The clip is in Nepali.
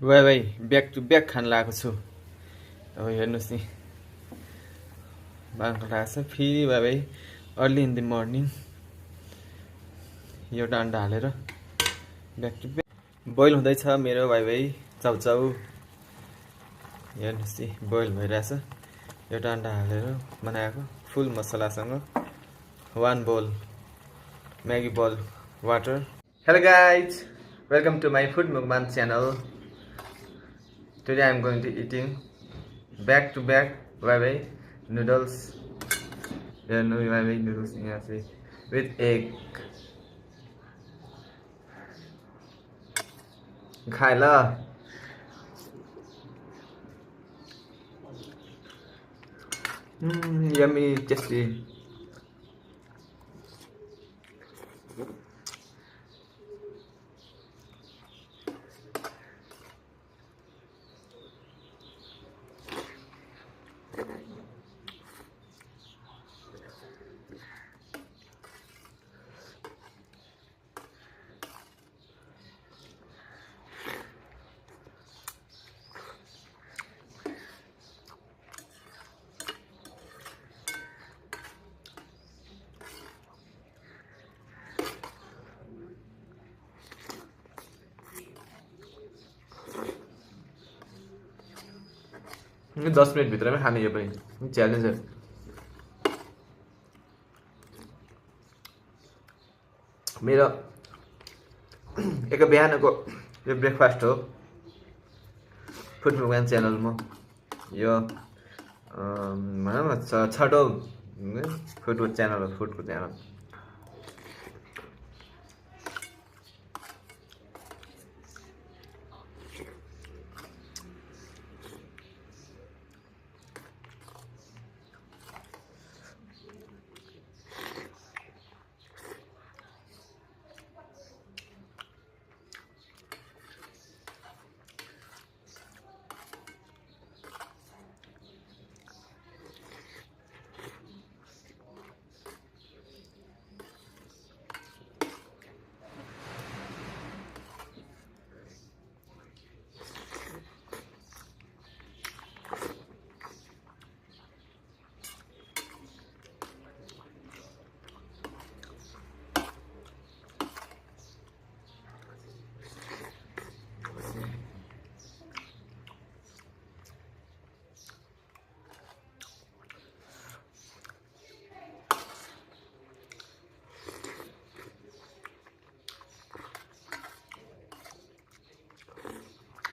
भाइ ब्याक टु ब्याक खान लगाएको छु। अब हेर्नुहोस् नि बाँको लागेको छ फेरि भाइ अर्ली इन द मर्निङ एउटा अन्डा हालेर ब्याक टु ब्याक बोइल हुँदैछ मेरो भाइ चाउचाउ। हेर्नुहोस् नि बोइल भइरहेछ। एउटा अन्डा हालेर बनाएको फुल मसलासँग 1 bowl Maggi bowl water. Hello guys, welcome to my food mukbang channel. Today I am going to eating back to back noodles. Noodles with egg. खाए ल yummy tasty. ये 10 मिनट भित्र में खाने ये पनि च्यालेन्ज है। मेरो एक बिहानको यो ब्रेकफास्ट हो फुड मukbang च्यानलमा। यो भनौँ न छटौँ फुडको च्यानल हो, फुडको च्यानल।